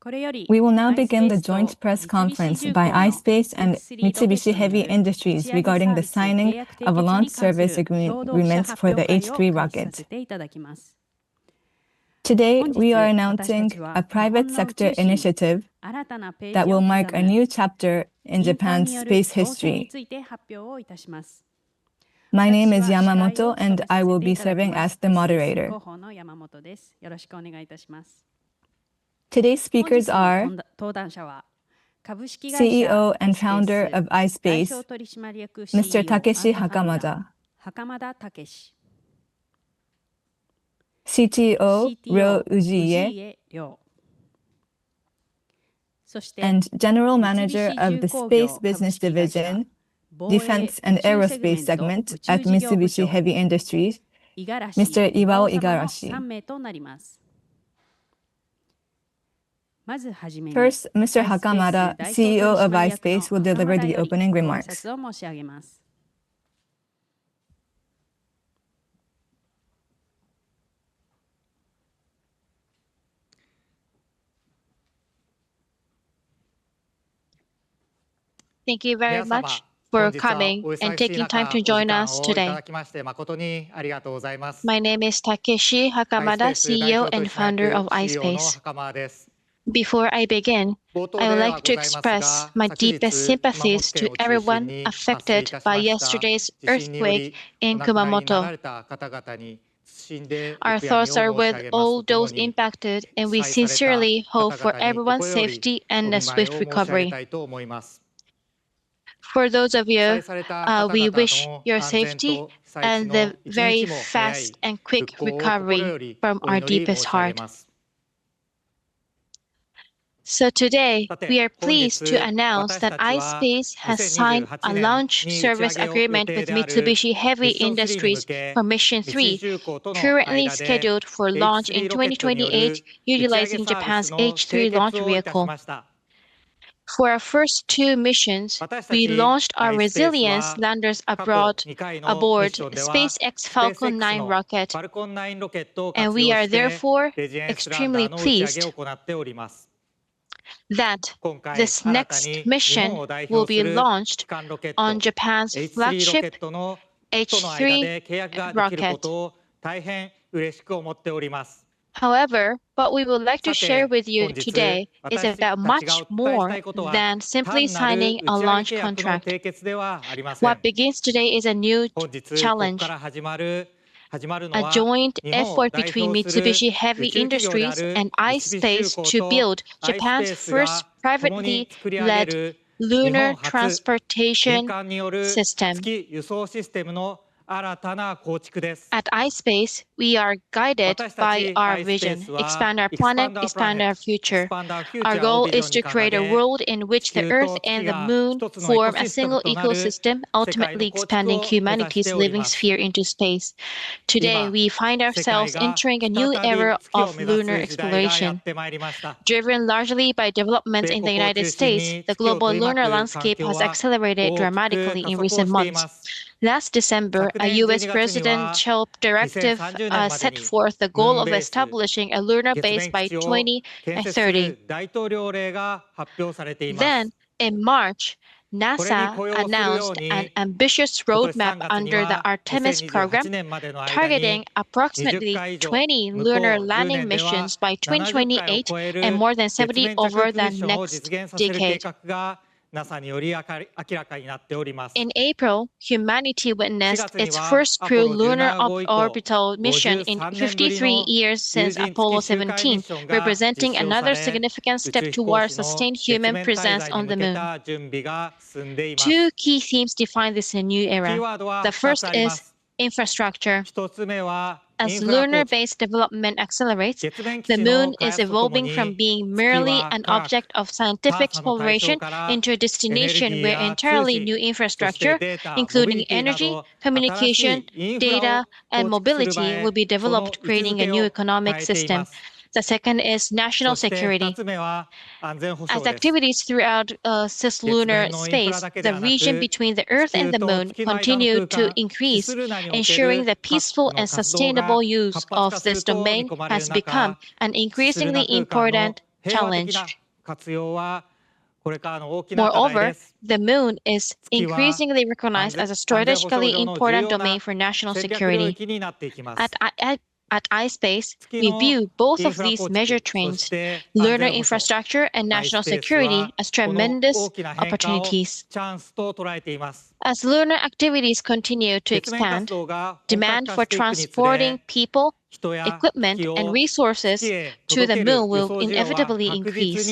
We will now begin the joint press conference by ispace and Mitsubishi Heavy Industries regarding the signing of a launch service agreements for the H3 rocket. Today, we are announcing a private sector initiative that will mark a new chapter in Japan's space history. My name is Yamamoto, and I will be serving as the moderator. Today's speakers are CEO and founder of ispace, Mr. Takeshi Hakamada, CTO Ryo Ujiie, and General Manager of the Space Business Division, Defense and Aerospace Segment at Mitsubishi Heavy Industries, Mr. Iwao Igarashi. First, Mr. Hakamada, CEO of ispace, will deliver the opening remarks. Thank you very much for coming and taking time to join us today. My name is Takeshi Hakamada, CEO and founder of ispace. Before I begin, I would like to express my deepest sympathies to everyone affected by yesterday's earthquake in Kumamoto. Our thoughts are with all those impacted, and we sincerely hope for everyone's safety and a swift recovery. For those of you, we wish your safety and the very fast and quick recovery from our deepest heart. So today, we are pleased to announce that ispace has signed a launch service agreement with Mitsubishi Heavy Industries for Mission 3, currently scheduled for launch in 2028, utilizing Japan's H3 launch vehicle. For our first two missions, we launched our Resilience landers aboard SpaceX Falcon 9 rocket, and we are therefore extremely pleased that this next mission will be launched on Japan's flagship H3 rocket. However, what we would like to share with you today is about much more than simply signing a launch contract. What begins today is a new challenge, a joint effort between Mitsubishi Heavy Industries and ispace to build Japan's first privately led lunar transportation system. At ispace, we are guided by our vision: expand our planet, expand our future. Our goal is to create a world in which the Earth and the Moon form a single ecosystem, ultimately expanding humanity's living sphere into space. Today, we find ourselves entering a new era of lunar exploration. Driven largely by developments in the United States, the global lunar landscape has accelerated dramatically in recent months. Last December, a U.S. presidential directive set forth the goal of establishing a lunar base by 2030. Then, in March, NASA announced an ambitious roadmap under the Artemis program, targeting approximately 20 lunar landing missions by 2028 and more than 70 over the next decade. In April, humanity witnessed its first crewed lunar orbital mission in 53 years since Apollo 17, representing another significant step towards sustained human presence on the Moon. Two key themes define this new era. The first is infrastructure. As lunar-based development accelerates, the Moon is evolving from being merely an object of scientific exploration into a destination where entirely new infrastructure, including energy, communication, data, and mobility, will be developed, creating a new economic system. The second is national security. As activities throughout cislunar space, the region between the Earth and the Moon continue to increase, ensuring the peaceful and sustainable use of this domain has become an increasingly important challenge. Moreover, the moon is increasingly recognized as a strategically important domain for national security. At ispace, we view both of these major trends, lunar infrastructure and national security, as tremendous opportunities. As lunar activities continue to expand, demand for transporting people, equipment, and resources to the moon will inevitably increase.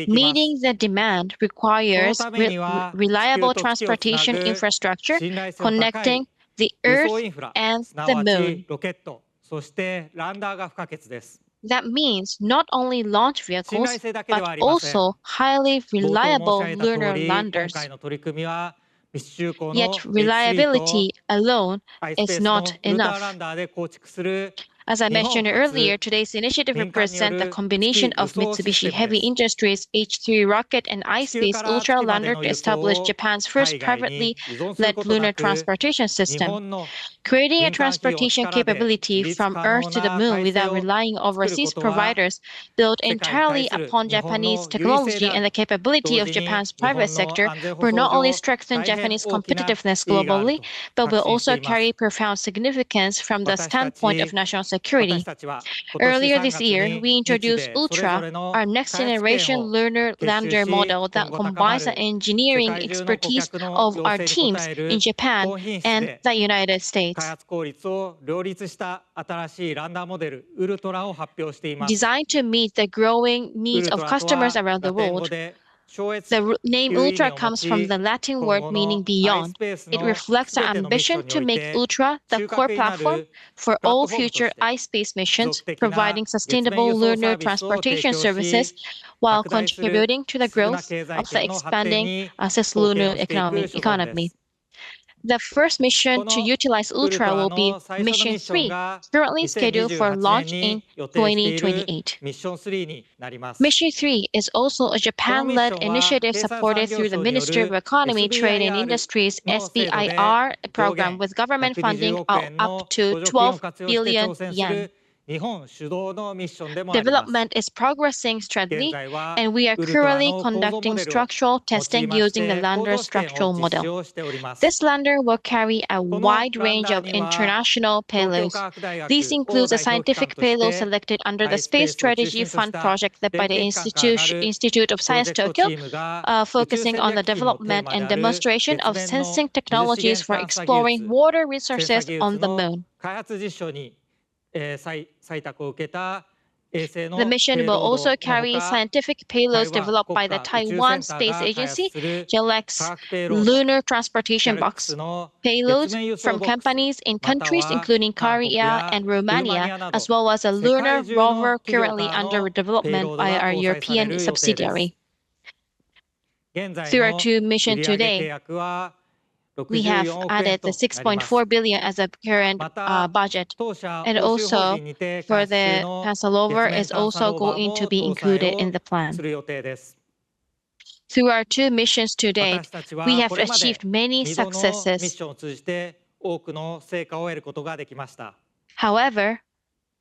Meeting the demand requires reliable transportation infrastructure connecting the Earth and the moon. That means not only launch vehicles, but also highly reliable lunar landers. Yet reliability alone is not enough. As I mentioned earlier, today's initiative represents the combination of Mitsubishi Heavy Industries H3 rocket and ispace Ultra lander to establish Japan's first privately led lunar transportation system. Creating a transportation capability from Earth to the moon without relying on overseas providers built entirely upon Japanese technology and the capability of Japan's private sector will not only strengthen Japanese competitiveness globally, but will also carry profound significance from the standpoint of national security. Earlier this year, we introduced Ultra, our next-generation lunar lander model that combines the engineering expertise of our teams in Japan and the United States. Designed to meet the growing needs of customers around the world, the name Ultra comes from the Latin word meaning beyond. It reflects the ambition to make Ultra the core platform for all future ispace missions, providing sustainable lunar transportation services while contributing to the growth of the expanding cislunar economy. The first mission to utilize Ultra will be Mission 3, currently scheduled for launch in 2028. Mission 3 is also a Japan-led initiative supported through the Ministry of Economy, Trade and Industries SBIR program with government funding of up to 12 billion yen. Development is progressing steadily, and we are currently conducting structural testing using the lander structural model. This lander will carry a wide range of international payloads. These include a scientific payload selected under the Space Strategy Fund project led by the Institute of Science Tokyo, focusing on the development and demonstration of sensing technologies for exploring water resources on the moon. The mission will also carry scientific payloads developed by the Taiwan Space Agency, JALEC's Lunar Transportation Box. Payloads from companies in countries including Korea and Romania, as well as a lunar rover currently under development by our European subsidiary. Through our two missions today, we have added the 6.4 billion as a current budget, and also for the Pasalover is also going to be included in the plan. Through our two missions to date, we have achieved many successes. However,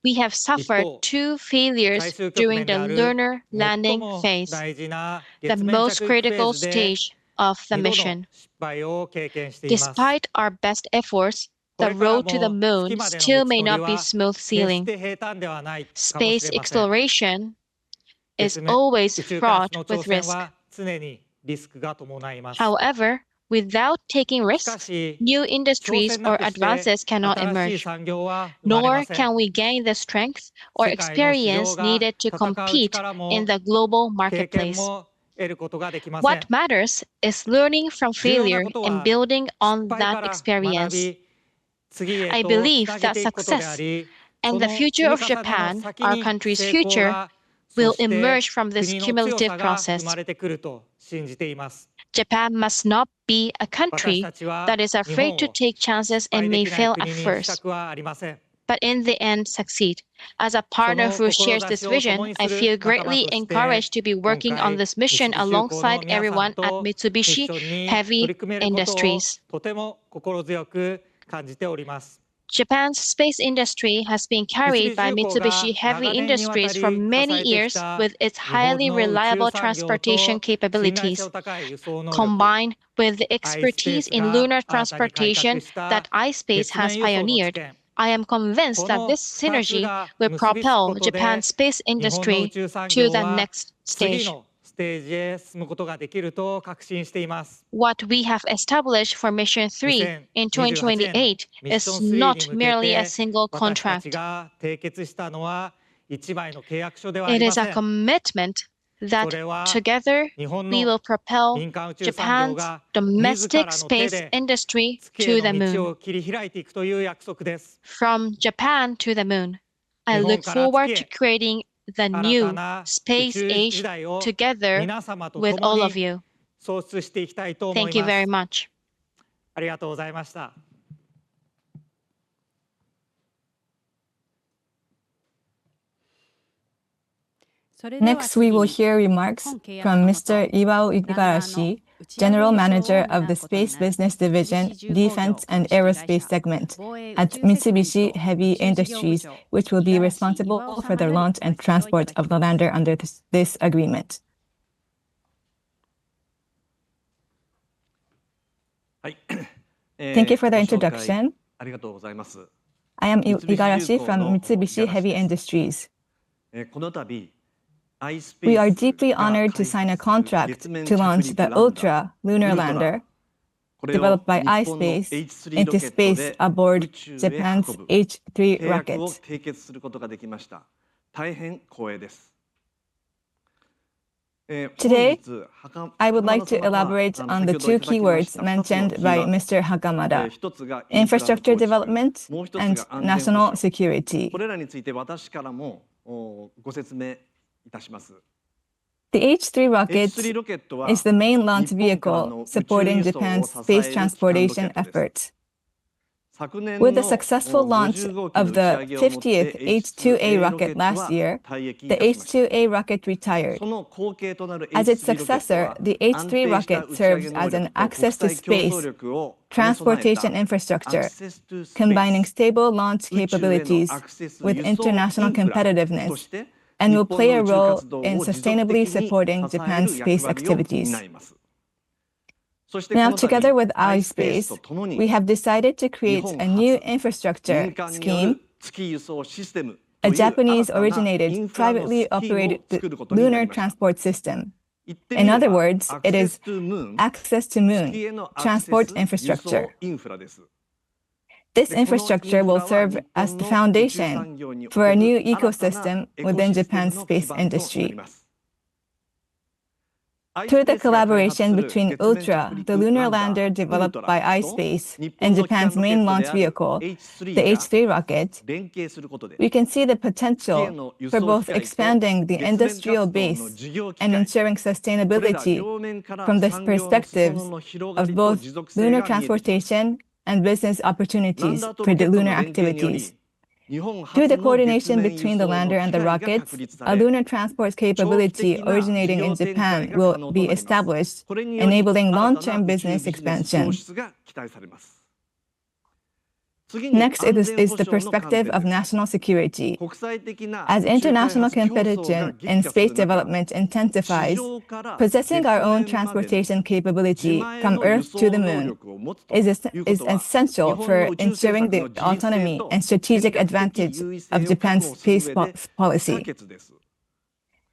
we have suffered two failures during the lunar landing phase, the most critical stage of the mission. Despite our best efforts, the road to the moon still may not be smooth sailing. Space exploration is always fraught with risk. However, without taking risks, new industries or advances cannot emerge, nor can we gain the strength or experience needed to compete in the global marketplace. What matters is learning from failure and building on that experience. I believe that success and the future of Japan, our country's future, will emerge from this cumulative process. Japan must not be a country that is afraid to take chances and may fail at first, but in the end succeed. As a partner who shares this vision, I feel greatly encouraged to be working on this mission alongside everyone at Mitsubishi Heavy Industries. Japan's space industry has been carried by Mitsubishi Heavy Industries for many years with its highly reliable transportation capabilities, combined with the expertise in lunar transportation that ispace has pioneered. I am convinced that this synergy will propel Japan's space industry to the next stage. What we have established for Mission 3 in 2028 is not merely a single contract. It is a commitment that together we will propel Japan's domestic space industry to the moon. From Japan to the moon, I look forward to creating the new space age together with all of you. Thank you very much. Next, we will hear remarks from Mr. Iwao Igarashi, General Manager of the Space Business Division, Defense and Aerospace segment at Mitsubishi Heavy Industries, which will be responsible for the launch and transport of the lander under this agreement. Thank you for the introduction. I am Igarashi from Mitsubishi Heavy Industries. We are deeply honored to sign a contract to launch the Ultra lunar lander developed by ispace into space aboard Japan's H3 rocket. Today, I would like to elaborate on the two keywords mentioned by Mr. Hakamada: infrastructure development and national security. The H3 rocket is the main launch vehicle supporting Japan's space transportation efforts. With the successful launch of the 50th H2A rocket last year, the H2A rocket retired. As its successor, the H3 rocket serves as an access to space transportation infrastructure, combining stable launch capabilities with international competitiveness, and will play a role in sustainably supporting Japan's space activities. Now, together with ispace, we have decided to create a new infrastructure scheme, a Japanese-originated, privately operated lunar transport system. In other words, it is access to moon transport infrastructure. This infrastructure will serve as the foundation for a new ecosystem within Japan's space industry. Through the collaboration between Ultra, the lunar lander developed by ispace, and Japan's main launch vehicle, the H3 rocket, we can see the potential for both expanding the industrial base and ensuring sustainability from the perspectives of both lunar transportation and business opportunities for the lunar activities. Through the coordination between the lander and the rockets, a lunar transport capability originating in Japan will be established, enabling long-term business expansion. Next is the perspective of national security. As international competition in space development intensifies, possessing our own transportation capability from Earth to the moon is essential for ensuring the autonomy and strategic advantage of Japan's space policy.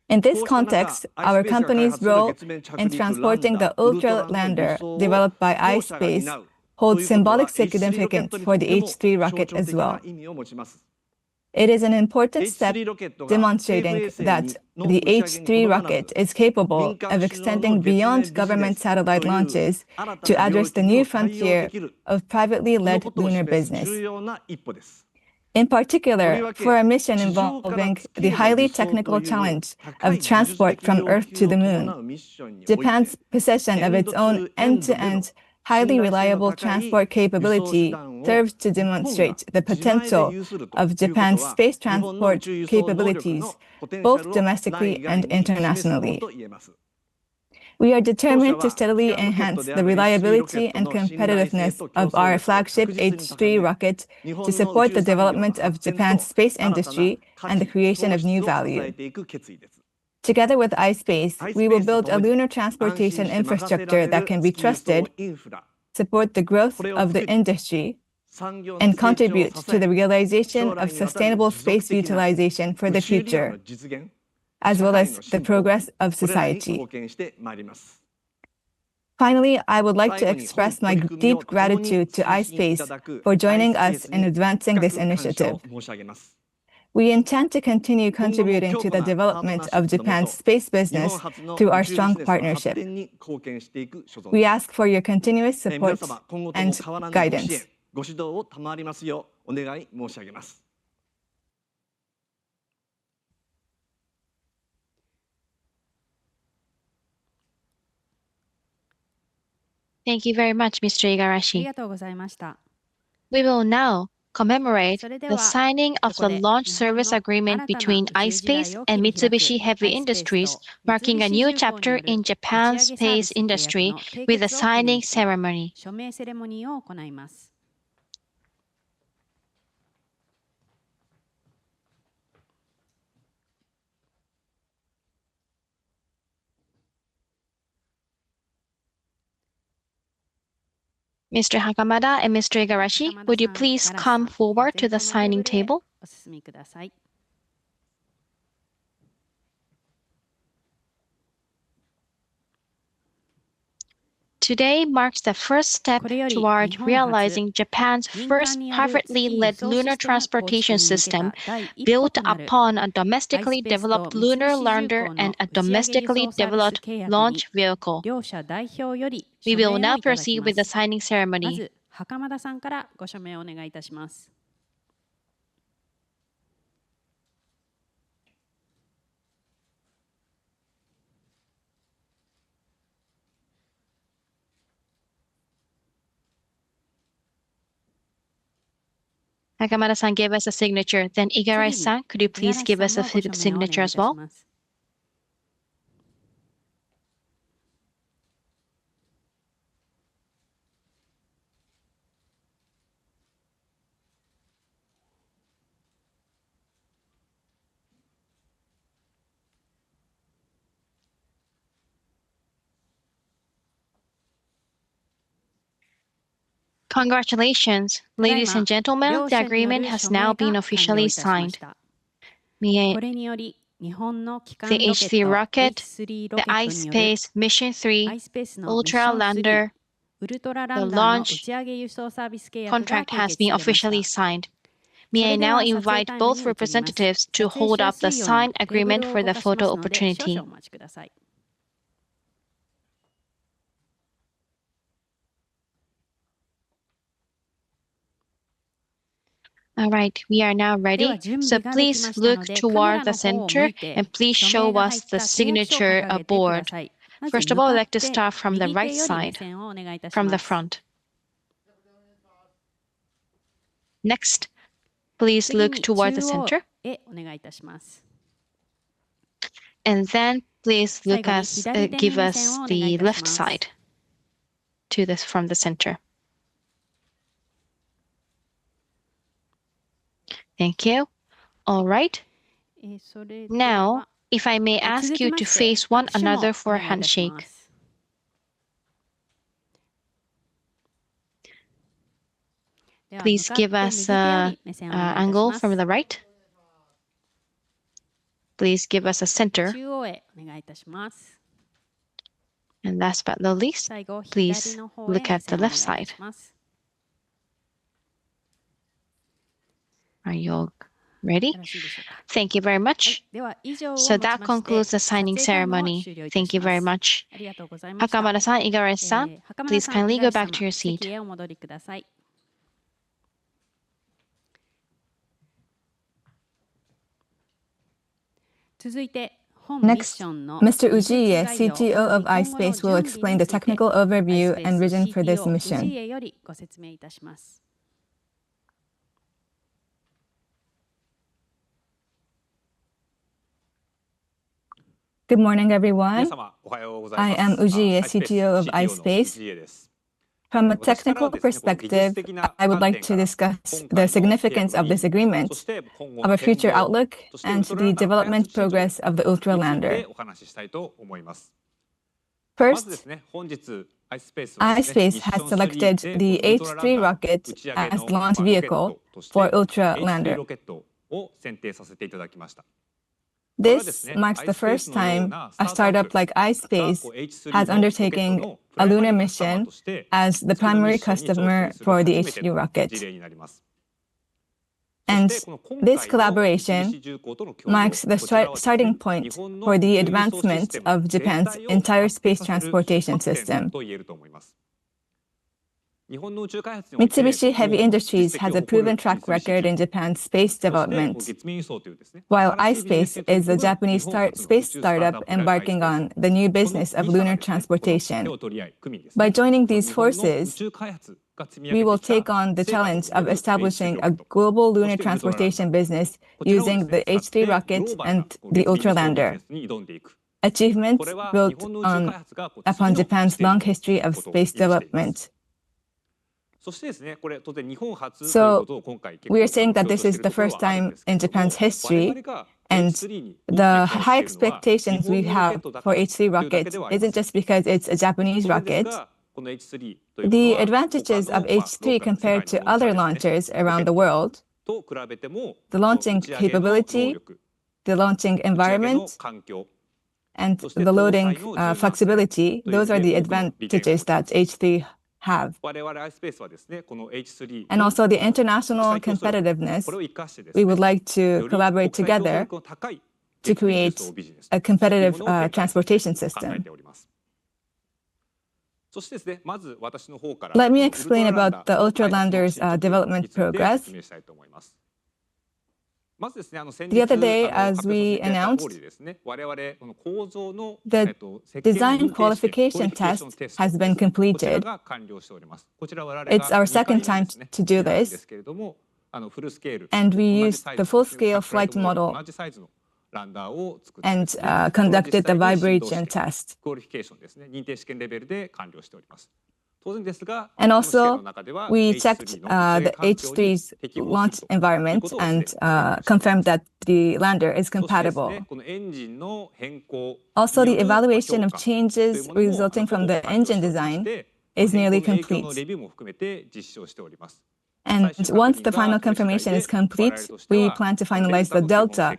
In this context, our company's role in transporting the Ultra lander developed by ispace holds symbolic significance for the H3 rocket as well. It is an important step demonstrating that the H3 rocket is capable of extending beyond government satellite launches to address the new frontier of privately led lunar business. In particular, for a mission involving the highly technical challenge of transport from Earth to the moon, Japan's possession of its own end-to-end highly reliable transport capability serves to demonstrate the potential of Japan's space transport capabilities, both domestically and internationally. We are determined to steadily enhance the reliability and competitiveness of our flagship H3 rocket to support the development of Japan's space industry and the creation of new value. Together with ispace, we will build a lunar transportation infrastructure that can be trusted, support the growth of the industry, and contribute to the realization of sustainable space utilization for the future, as well as the progress of society. Finally, I would like to express my deep gratitude to ispace for joining us in advancing this initiative. We intend to continue contributing to the development of Japan's space business through our strong partnership. We ask for your continuous support and guidance. Thank you very much, Mr. Igarashi. We will now commemorate the signing of the launch service agreement between ispace and Mitsubishi Heavy Industries, marking a new chapter in Japan's space industry with a signing ceremony. Mr. Hakamada and Mr. Igarashi, would you please come forward to the signing table? Today marks the first step toward realizing Japan's first privately led lunar transportation system built upon a domestically developed lunar lander and a domestically developed launch vehicle. We will now proceed with the signing ceremony. Hakamada-san gave us a signature. Then Igarashi-san, could you please give us a signature as well? Congratulations, ladies and gentlemen, the agreement has now been officially signed. The H3 rocket, the ispace Mission 3, Ultra Lander, the launch contract has been officially signed. May I now invite both representatives to hold up the signed agreement for the photo opportunity. All right, we are now ready. So please look toward the center and please show us the signature board. First of all, I'd like to start from the right side, from the front. Next, please look toward the center. And then please look give us the left side from the center. Thank you. All right. Now, if I may ask you to face one another for a handshake. Please give us an angle from the right. Please give us a center. And last but not least, please look at the left side. Are you all ready? Thank you very much. So that concludes the signing ceremony. Thank you very much. Hakamada-san, Igarashi-san, please kindly go back to your seat. Next, Mr. Ujiie, CTO of ispace, will explain the technical overview and vision for this mission. Good morning, everyone. I am Ujiie, CTO of ispace. From a technical perspective, I would like to discuss the significance of this agreement, our future outlook, and the development progress of the Ultra Lander. First, ispace has selected the H3 rocket as the launch vehicle for Ultra Lander. This marks the first time a startup like ispace has undertaken a lunar mission as the primary customer for the H3 rocket. And this collaboration marks the starting point for the advancement of Japan's entire space transportation system. Mitsubishi Heavy Industries has a proven track record in Japan's space development, while ispace is a Japanese space startup embarking on the new business of lunar transportation. By joining these forces, we will take on the challenge of establishing a global lunar transportation business using the H3 rocket and the Ultra Lander. Achievements built upon Japan's long history of space development. So we are saying that this is the first time in Japan's history, and the high expectations we have for H3 rocket isn't just because it's a Japanese rocket. The advantages of H3 compared to other launchers around the world, the launching capability, the launching environment, and the loading flexibility, those are the advantages that H3 have. And also the international competitiveness, we would like to collaborate together to create a competitive transportation system. Let me explain about the Ultra Lander's development progress. The other day, as we announced, the design qualification test has been completed. It's our second time to do this, and we used the full-scale flight model and conducted the vibration test. And also, we checked the H3's launch environment and confirmed that the lander is compatible. Also, the evaluation of changes resulting from the engine design is nearly complete. And once the final confirmation is complete, we plan to finalize the Delta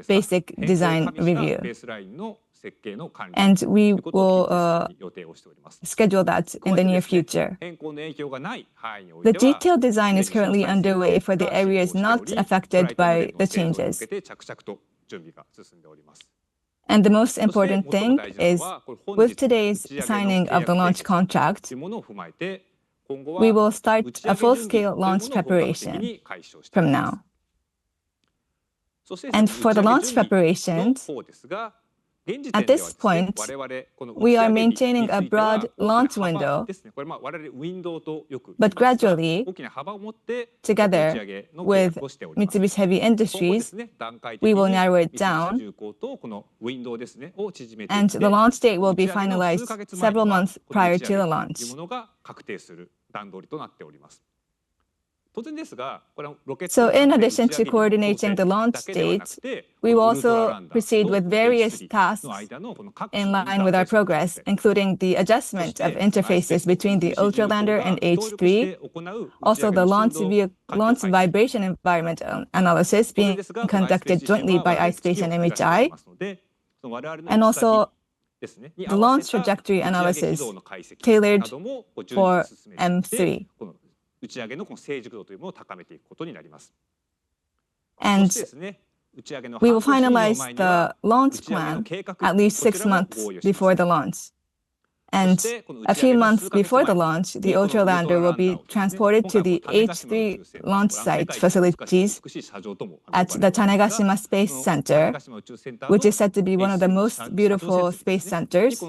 basic design review. And we will schedule that in the near future. The detailed design is currently underway for the areas not affected by the changes. And the most important thing is, with today's signing of the launch contract, we will start a full-scale launch preparation from now. And for the launch preparations, at this point, we are maintaining a broad launch window, but gradually, together with Mitsubishi Heavy Industries, we will narrow it down, and the launch date will be finalized several months prior to the launch. So in addition to coordinating the launch date, we will also proceed with various tasks in line with our progress, including the adjustment of interfaces between the Ultra Lander and H3, also the launch vibration environment analysis being conducted jointly by ispace and MHI, and also the launch trajectory analysis tailored for M3. And we will finalize the launch plan at least 6 months before the launch. And a few months before the launch, the Ultra Lander will be transported to the H3 launch site facilities at the Tanegashima Space Center, which is said to be one of the most beautiful space centers.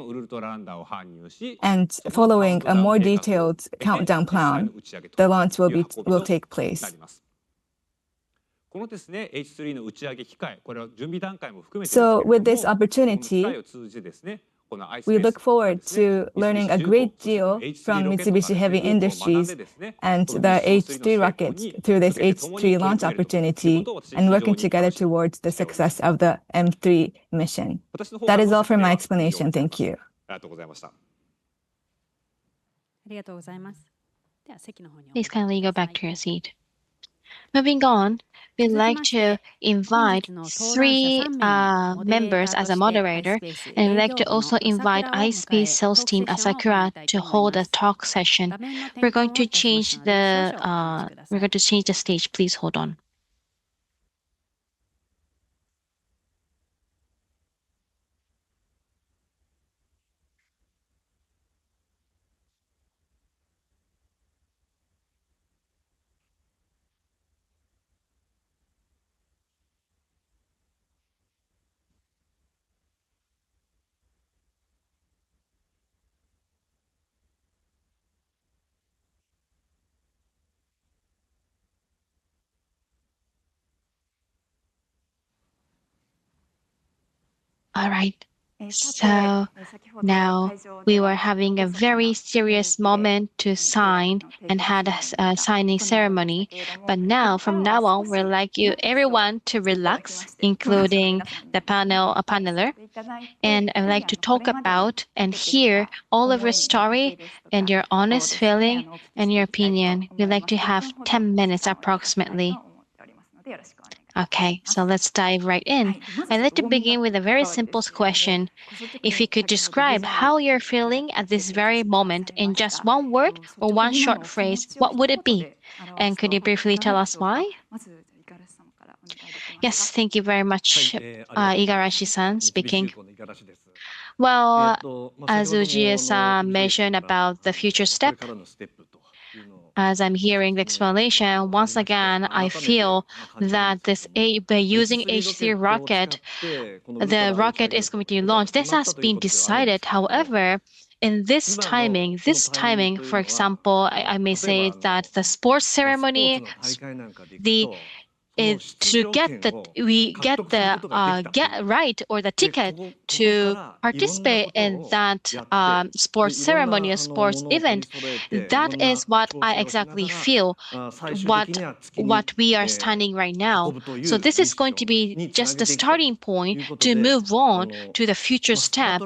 And following a more detailed countdown plan, the launch will take place. So with this opportunity, we look forward to learning a great deal from Mitsubishi Heavy Industries and the H3 rocket through this H3 launch opportunity and working together towards the success of the M3 mission. That is all for my explanation. Thank you. Please kindly go back to your seat. Moving on, we'd like to invite three members as a moderator, and we'd like to also invite iSpace sales team Asakura to hold a talk session. We're going to change the stage. Please hold on. All right. So now we were having a very serious moment to sign and had a signing ceremony. But now, from now on, we'd like everyone to relax, including the paneler. And I'd like to talk about and hear all of your story and your honest feeling and your opinion. We'd like to have 10 minutes approximately. Okay, so let's dive right in. I'd like to begin with a very simple question. If you could describe how you're feeling at this very moment in just one word or one short phrase, what would it be? And could you briefly tell us why? Yes, thank you very much, Igarashi-san speaking. Well, as Ujie-san mentioned about the future step, as I'm hearing the explanation, once again, I feel that by using H3 rocket, the rocket is going to be launched. This has been decided. However, in this timing, for example, I may say that the sports ceremony, to get the ticket to participate in that sports ceremony or sports event. That is what I exactly feel, what we are standing right now. So this is going to be just the starting point to move on to the future step,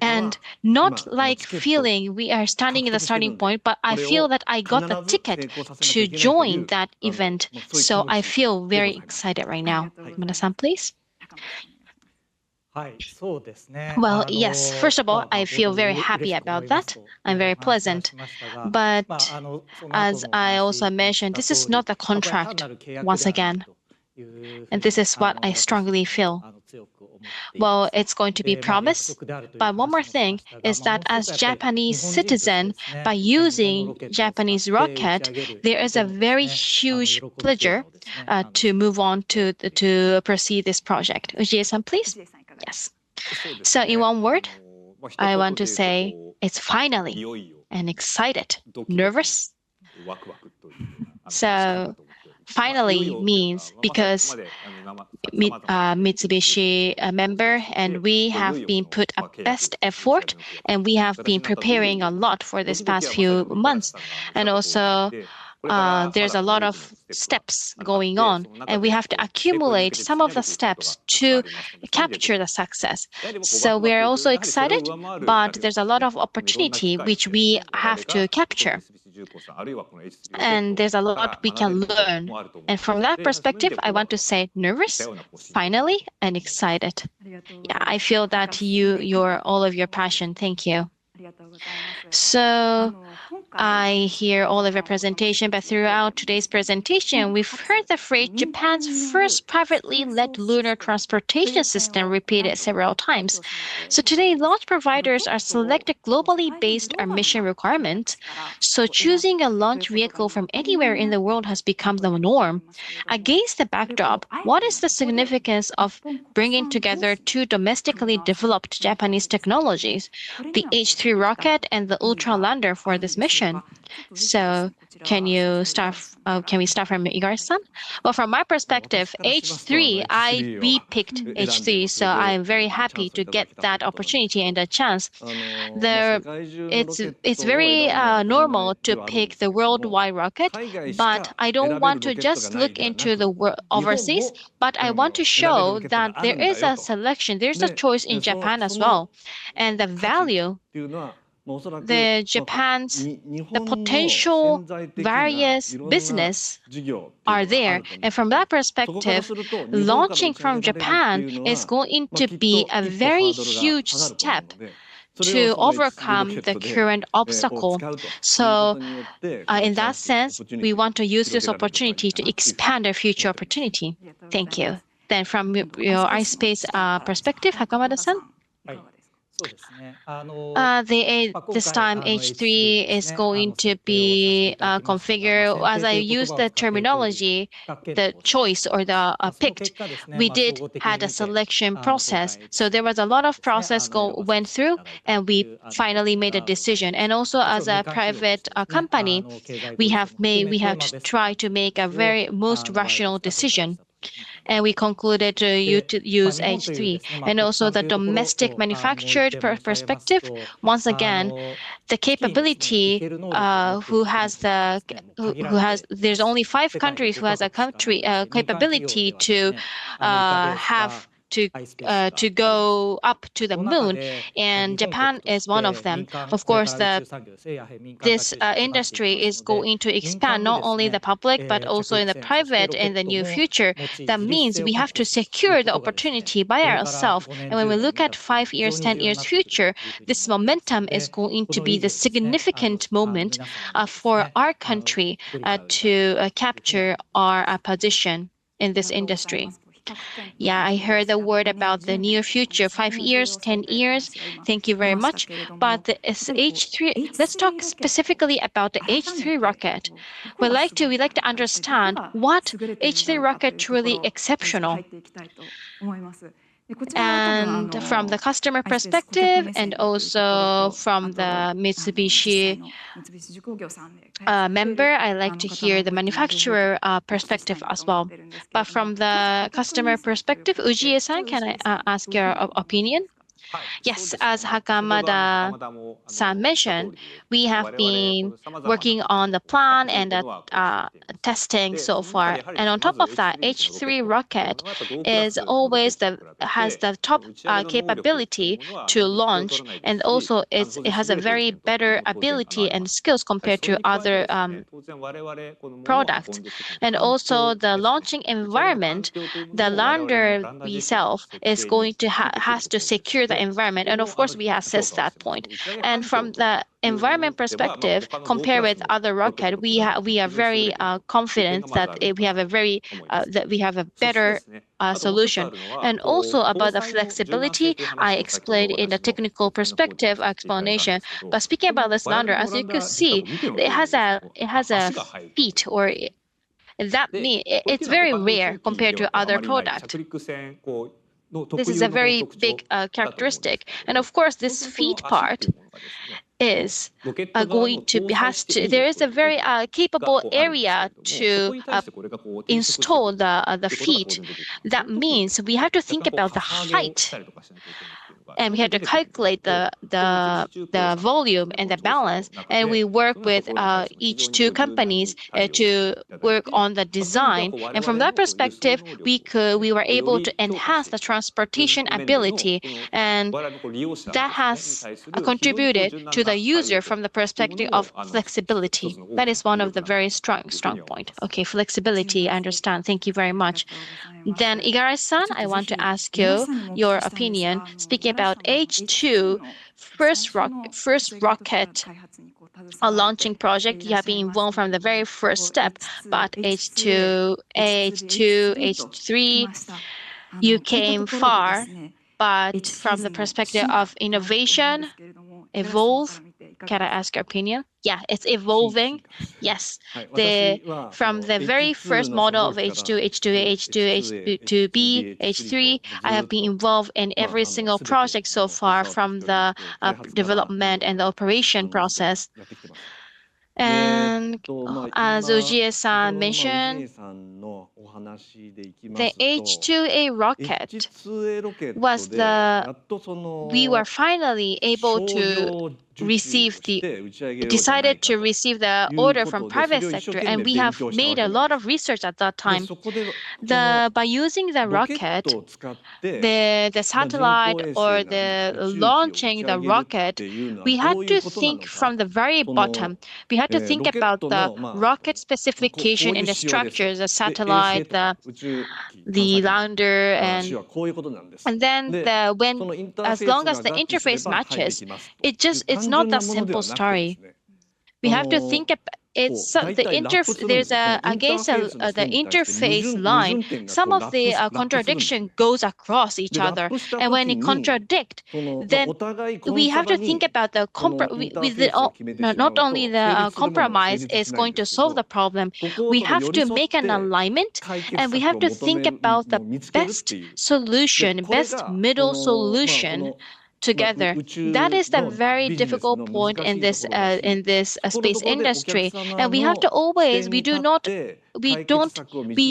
and not like feeling we are standing in the starting point, but I feel that I got the ticket to join that event. So I feel very excited right now. Manasan, please. Well, yes, first of all, I feel very happy about that. I'm very pleasant. But as I also mentioned, this is not a contract, once again. And this is what I strongly feel. Well, it's going to be promise. But one more thing is that as Japanese citizen, by using Japanese rocket, there is a very huge pleasure to move on to proceed this project. Ujie-san, please. Yes. So in one word, I want to say it's finally and excited, nervous. So finally means because Mitsubishi a member and we have been put a best effort and we have been preparing a lot for this past few months. And also there's a lot of steps going on and we have to accumulate some of the steps to capture the success. So we're also excited, but there's a lot of opportunity which we have to capture. And there's a lot we can learn. And from that perspective, I want to say nervous, finally, and excited. Yeah, I feel that all of your passion. Thank you. So I hear all of your presentation, but throughout today's presentation, we've heard the phrase Japan's first privately led lunar transportation system repeated several times. So today, launch providers are selected globally based on mission requirements. So choosing a launch vehicle from anywhere in the world has become the norm. Against the backdrop, what is the significance of bringing together two domestically developed Japanese technologies, the H3 rocket and the Ultra Lander for this mission? mission. So can we start from Igarashi-san? Well, from my perspective, H3, we picked H3, so I'm very happy to get that opportunity and the chance. It's very normal to pick the worldwide rocket, but I don't want to just look into the overseas, but I want to show that there is a selection, there's a choice in Japan as well. And the value, the potential various business are there. And from that perspective, launching from Japan is going to be a very huge step to overcome the current obstacle. So in that sense, we want to use this opportunity to expand our future opportunity. Thank you. Then from your iSpace perspective, Hakamada-san? This time H3 is going to be configured, as I use the terminology, the choice or the picked, we had a selection process. So there was a lot of process went through, and we finally made a decision. And also as a private company, we have tried to make a very most rational decision. And we concluded to use H3. And also the domestic manufactured perspective, once again, the capability there's only 5 countries who has a capability to have to go up to the moon, and Japan is one of them. Of course, this industry is going to expand not only the public but also in the private in the near future. That means we have to secure the opportunity by ourselves. And when we look at 5 years, 10 years future, this momentum is going to be the significant moment for our country to capture our position in this industry. Yeah, I heard the word about the near future, 5 years, 10 years. Thank you very much. But the H3, let's talk specifically about the H3 rocket. We'd like to understand what H3 rocket truly exceptional. And from the customer perspective, and also from the Mitsubishi member, I like to hear the manufacturer perspective as well. But from the customer perspective, Ujie-san, can I ask your opinion? Yes, as Hakamada-san mentioned, we have been working on the plan and testing so far. And on top of that, H3 rocket has the top capability to launch, and also it has a very better ability and skills compared to other products. And also the launching environment, the lander itself is going to has to secure the environment, and of course we assess that point. And from the environment perspective, compared with other rocket, we are very confident that we have a better solution. And also about the flexibility, I explained in the technical perspective explanation. But speaking about this lander, as you can see, it has a feet, or that means it's very rare compared to other products. This is a very big characteristic. And of course, this feet part is there is a very capable area to install the feet. That means we have to think about the height, and we have to calculate the volume and the balance, and we work with each 2 companies to work on the design. And from that perspective, we were able to enhance the transportation ability, and that has contributed to the user from the perspective of flexibility. That is one of the very strong point. Okay, flexibility, I understand. Thank you very much. Then Igarashi-san, I want to ask you your opinion. Speaking about H2, first rocket launching project, you have been involved from the very first step, but H2, H3, you came far. But from the perspective of innovation, evolve, can I ask your opinion? Yeah, it's evolving. Yes. From the very first model of H2, H2B, H3, I have been involved in every single project so far, from the development and the operation process. And as Ujie-san mentioned, the H2A rocket was we were finally able to decided to receive the order from private sector, and we have made a lot of research at that time. By using the rocket, the satellite or the launching the rocket, we had to think from the very bottom. We had to think about the rocket specification in the structures, the satellite, the lander, and then as long as the interface matches, it's not a simple story. We have to think there's against the interface line, some of the contradiction goes across each other, and when it contradict, then we have to think about not only the compromise is going to solve the problem, we have to make an alignment, and we have to think about the best middle solution together. That is the very difficult point in this space industry, and we have to always we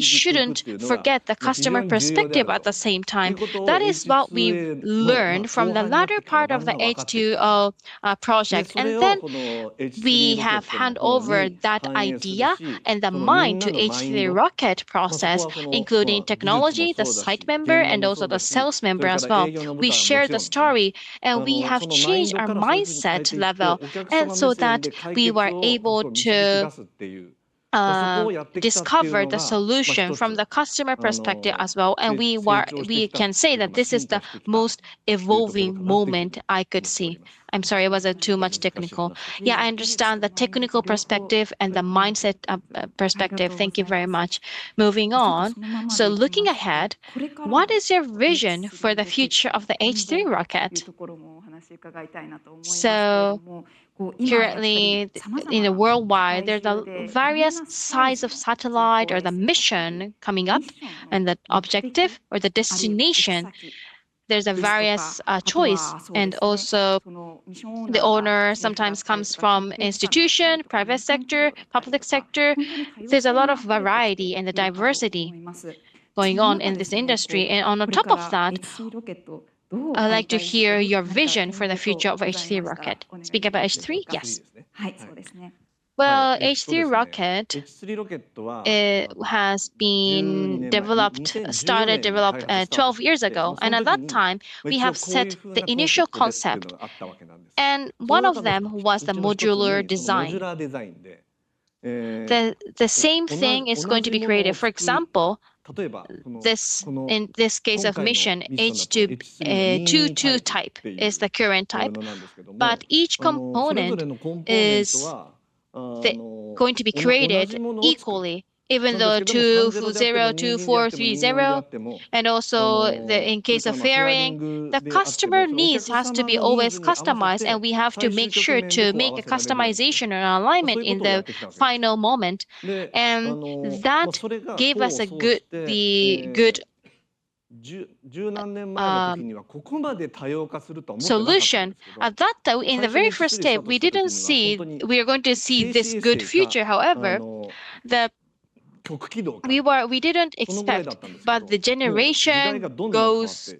shouldn't forget the customer perspective at the same time. That is what we learned from the latter part of the H2O project, and then we have hand over that idea and the mind to H3 rocket process, including technology, the site member, and also the sales member as well. We share the story, and we have changed our mindset level, and so that we were able to discover the solution from the customer perspective as well. And we can say that this is the most evolving moment I could see. I'm sorry, it was too much technical. Yeah, I understand the technical perspective and the mindset perspective. Thank you very much. Moving on. So looking ahead, what is your vision for the future of the H3 rocket? So currently, in the worldwide, there's a various size of satellite or the mission coming up, and the objective or the destination. There's a various choice, and also the owner sometimes comes from institution, private sector, public sector. There's a lot of variety and the diversity going on in this industry, and on top of that, I'd like to hear your vision for the future of H3 rocket. Speak about H3? Yes. Well, H3 rocket has been developed 12 years ago. And at that time, we have set the initial concept. And one of them was the modular design. The same thing is going to be created. For example, in this case of mission, H22 type is the current type, but each component is going to be created equally, even though 2402430, and also in case of fairing, the customer needs has to be always customized, and we have to make sure to make a customization or alignment in the final moment, and that gave us good solution. At that time, in the very first step, we didn't see we are going to see this good future. However, we didn't expect, but the generation goes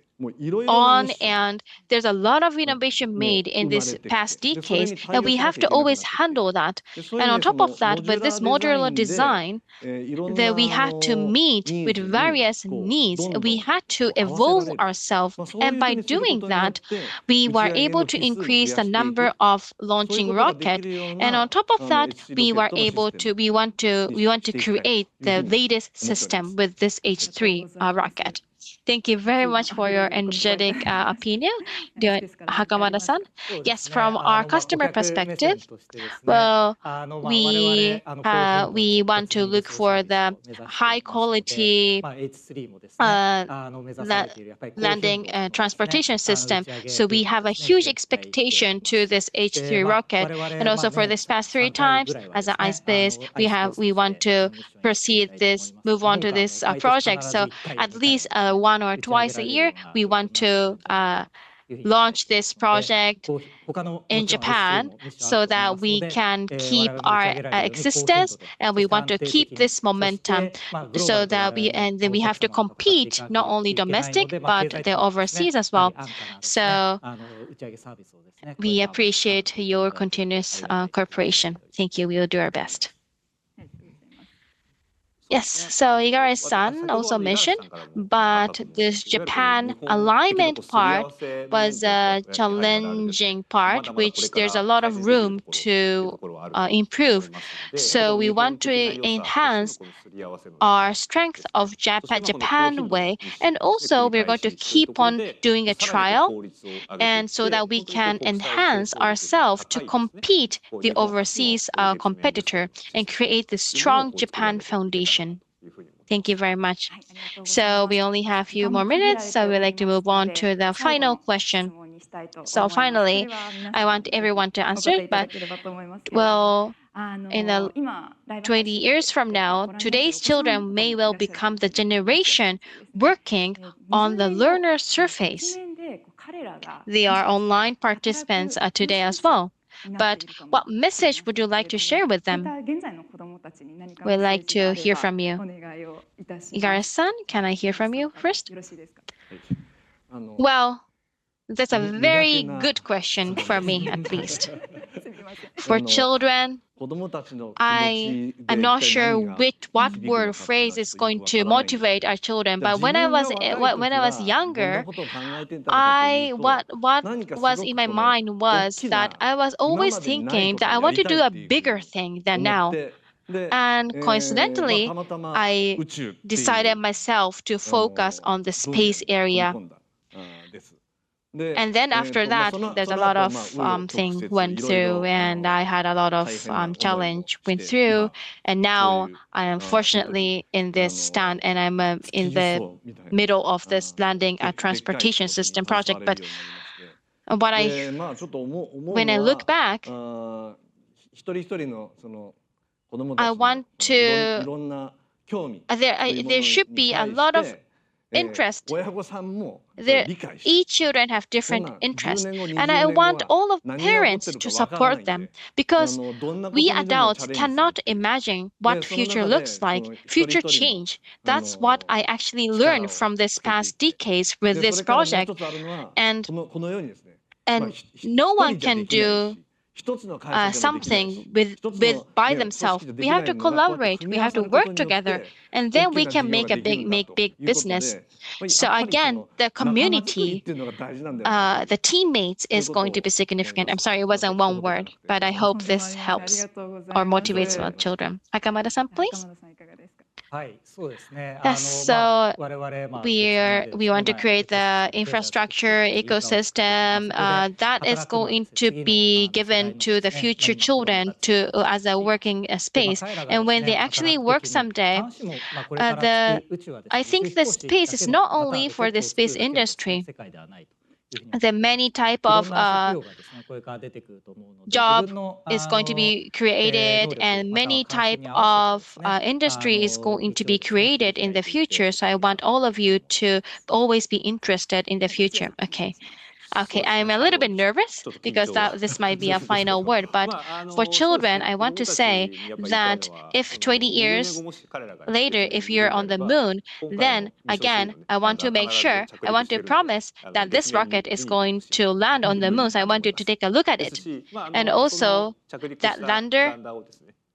on, and there's a lot of innovation made in this past decades, and we have to always handle that. And on top of that, with this modular design, that we had to meet with various needs, we had to evolve ourselves, and by doing that, we were able to increase the number of launching rocket. And on top of that, we want to create the latest system with this H3 rocket. Thank you very much for your energetic opinion, Hakamada-san. Yes, from our customer perspective, well, we want to look for the high quality landing transportation system. So we have a huge expectation to this H3 rocket, and also for this past 3 times as an ispace, we want to move on to this project. So at least 1 or twice a year, we want to launch this project in Japan so that we can keep our existence, and we want to keep this momentum so that then we have to compete not only domestic but the overseas as well. So we appreciate your continuous cooperation. Thank you. We will do our best. Yes, so Igarashi-san also mentioned, but this Japan alignment part was a challenging part, which there's a lot of room to improve. So we want to enhance our strength of Japan way, and also we're going to keep on doing a trial, and so that we can enhance ourselves to compete the overseas competitor and create the strong Japan foundation. Thank you very much. So we only have a few more minutes, so we'd like to move on to the final question. So finally, I want everyone to answer, but well, in the 20 years from now, today's children may well become the generation working on the lunar surface. They are online participants today as well. But what message would you like to share with them? We'd like to hear from you. Igarashi-san, can I hear from you first? Well, that's a very good question for me, at least. For children, I'm not sure what word or phrase is going to motivate our children. But when I was younger, what was in my mind was that I was always thinking that I want to do a bigger thing than now. And coincidentally, I decided myself to focus on the space area. And then after that, there's a lot of thing went through, and I had a lot of challenge went through, and now I am fortunately in this stand, and I'm in the middle of this landing a transportation system project. But when I look back, I want to there should be a lot of interest. Each children have different interests, and I want all of parents to support them, because we adults cannot imagine what future looks like, future change. That's what I actually learned from this past decades with this project, and no one can do something by themselves. We have to collaborate. We have to work together, and then we can make big business. So again, the community, the teammates is going to be significant. I'm sorry, it wasn't one word, but I hope this helps or motivates our children. Akamada-san, please. Yes, so we want to create the infrastructure ecosystem that is going to be given to the future children as a working space. And when they actually work someday, I think the space is not only for the space industry. The many type of job is going to be created, and many type of industry is going to be created in the future. So I want all of you to always be interested in the future. Okay, I'm a little bit nervous because this might be a final word, but for children, I want to say that if 20 years later, if you're on the moon, then again, I want to promise that this rocket is going to land on the moon. So I want you to take a look at it. And also, that lander,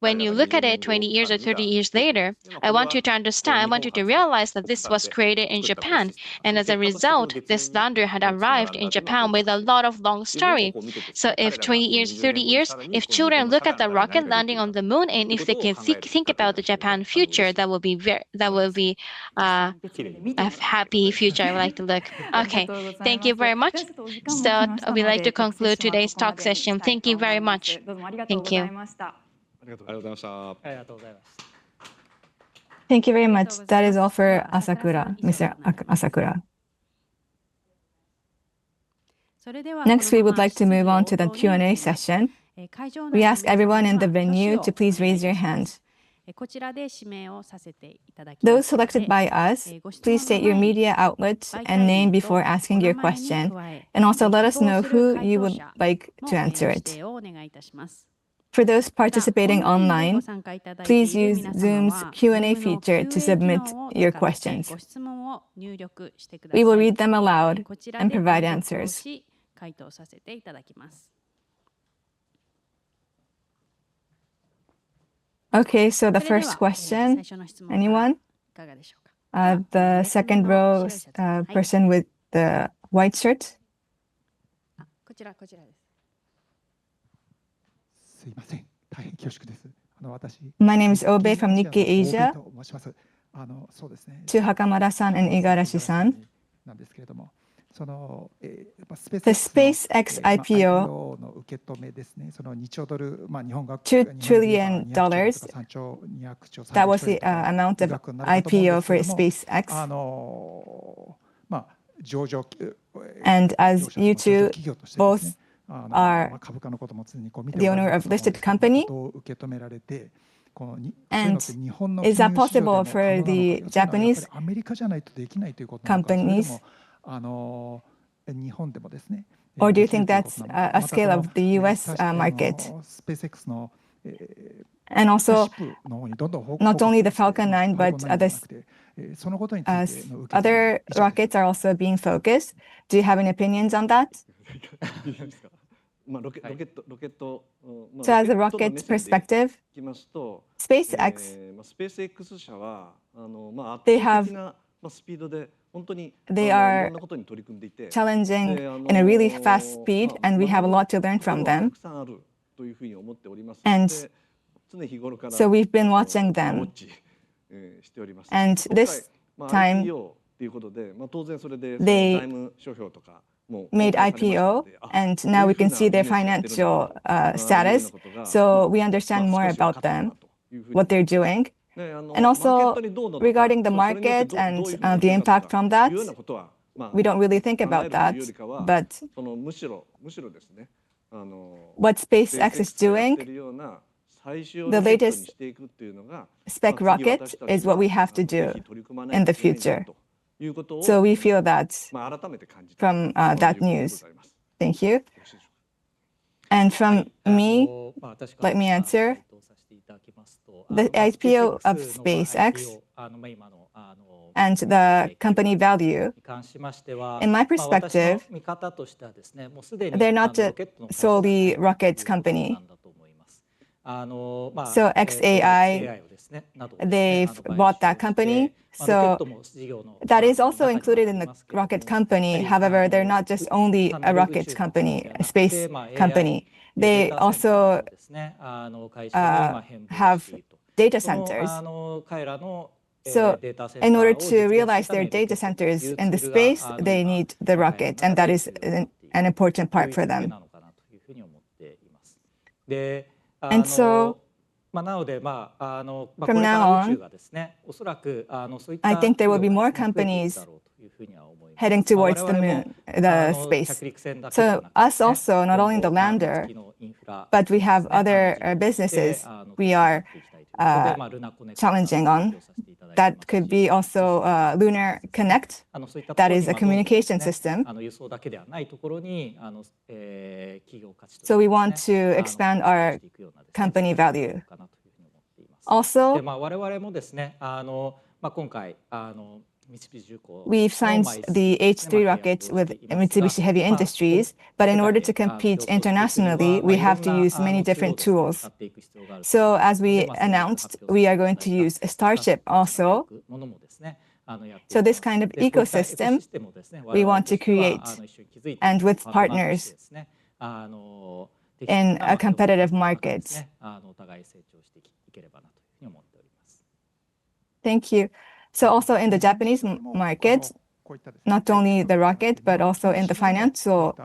when you look at it 20 years or 30 years later, I want you to understand, I want you to realize that this was created in Japan. And as a result, this lander had arrived in Japan with a lot of long story. So if 20 years, 30 years, if children look at the rocket landing on the moon, and if they can think about the Japan future, that will be a happy future I would like to look. Okay, thank you very much. So we'd like to conclude today's talk session. Thank you very much. Thank you. Thank you very much. That is all for Asakura, Mr. Asakura. Next, we would like to move on to the Q&A session. We ask everyone in the venue to please raise your hands. Those selected by us, please state your media outlet and name before asking your question, and also let us know who you would like to answer it. For those participating online, please use Zoom's Q&A feature to submit your questions. We will read them aloud and provide answers. Okay, so the first question, anyone? The second row person with the white shirt. My name is Obe from Nikkei Asia. To Hakamada-san and Igarashi-san. The SpaceX IPO, $2 trillion, that was the amount of IPO for SpaceX. And as you two both are the owner of listed company, and is that possible for the Japanese companies? Or do you think that's a scale of the US market? And also, not only the Falcon 9, but other rockets are also being focused. Do you have any opinions on that? So as a rocket perspective, SpaceX, they are challenging in a really fast speed, and we have a lot to learn from them. And so we've been watching them. And this time, they made IPO, and now we can see their financial status. So we understand more about them, what they're doing. And also, regarding the market and the impact from that, we don't really think about that. But what SpaceX is doing, the latest spec rocket is what we have to do in the future. So we feel that from that news. Thank you. And from me, let me answer. The IPO of SpaceX and the company value, in my perspective, they're not a solely rocket company. So XAI, they've bought that company. So that is also included in the rocket company. However, they're not just only a rocket company, a space company. They also have data centers. So in order to realize their data centers in the space, they need the rocket, and that is an important part for them. And so from now on, I think there will be more companies heading towards the moon, the space. So us also, not only the lander, but we have other businesses we are challenging on. That could be also Lunar Connect, that is a communication system. So we want to expand our company value. Also, we've signed the H3 rocket with Mitsubishi Heavy Industries, but in order to compete internationally, we have to use many different tools. So as we announced, we are going to use a Starship also. So this kind of ecosystem we want to create, and with partners in a competitive market. Thank you. So also in the Japanese market, not only the rocket, but also in the financial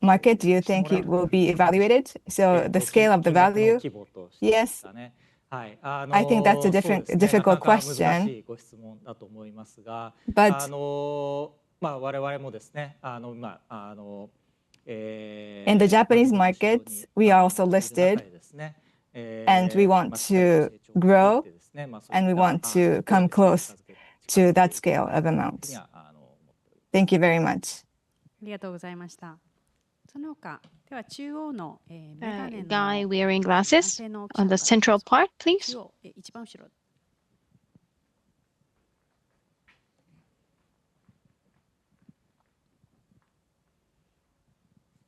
market, do you think it will be evaluated? So the scale of the value? Yes. I think that's a difficult question. But in the Japanese market, we are also listed. and we want to grow, and we want to come close to that scale of amounts. Thank you very much. Guy wearing glasses on the central part, please.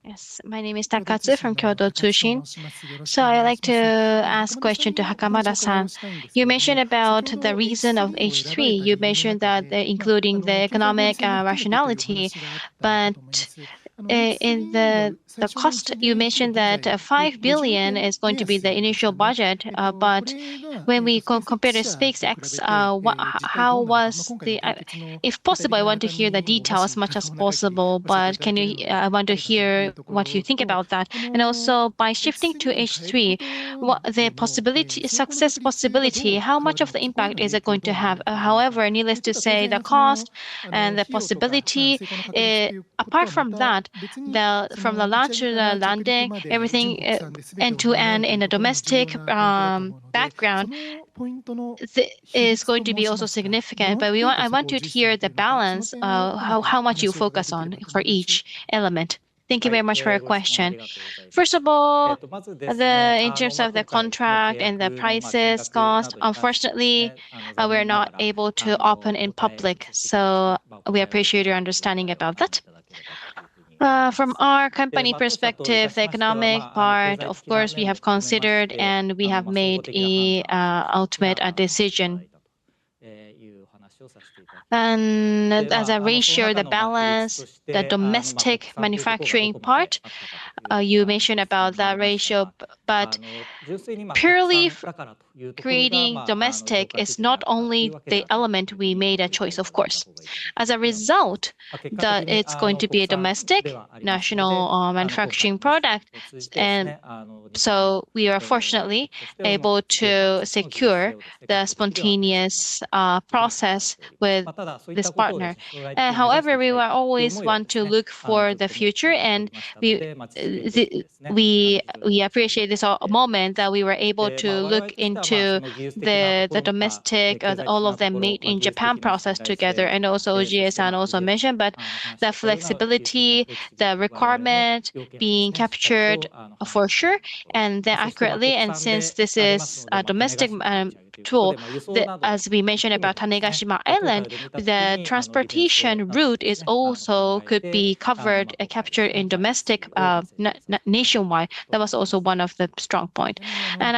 Yes, my name is Takatsu from Kyoto Tsushin. So I'd like to ask a question to Hakamada-san. You mentioned about the reason of H3. You mentioned that including the economic rationality, but in the cost, you mentioned that 5 billion is going to be the initial budget, but when we compare to SpaceX, how was the, if possible, I want to hear the detail as much as possible, but I want to hear what you think about that. And also by shifting to H3, what the success possibility, how much of the impact is it going to have? However, needless to say, the cost and the possibility, apart from that, from the launch to the landing, everything end to end in a domestic background is going to be also significant. But I want to hear the balance, how much you focus on for each element. Thank you very much for your question. First of all, in terms of the contract and the prices, cost, unfortunately, we're not able to open in public. So we appreciate your understanding about that. From our company perspective, the economic part, of course, we have considered and we have made a ultimate decision. And as a ratio, the balance, the domestic manufacturing part, you mentioned about that ratio, but purely creating domestic is not only the element we made a choice, of course. As a result, that it's going to be a domestic national manufacturing product, and so we are fortunately able to secure the spontaneous process with this partner. However, we will always want to look for the future, and we appreciate this moment that we were able to look into the domestic, all of them made in Japan process together, and also OGS-san also mentioned, but the flexibility, the requirement being captured for sure, and then accurately. And since this is a domestic tool, as we mentioned about Tanegashima Island, the transportation route is also could be covered, captured in domestic, nationwide. That was also one of the strong point. And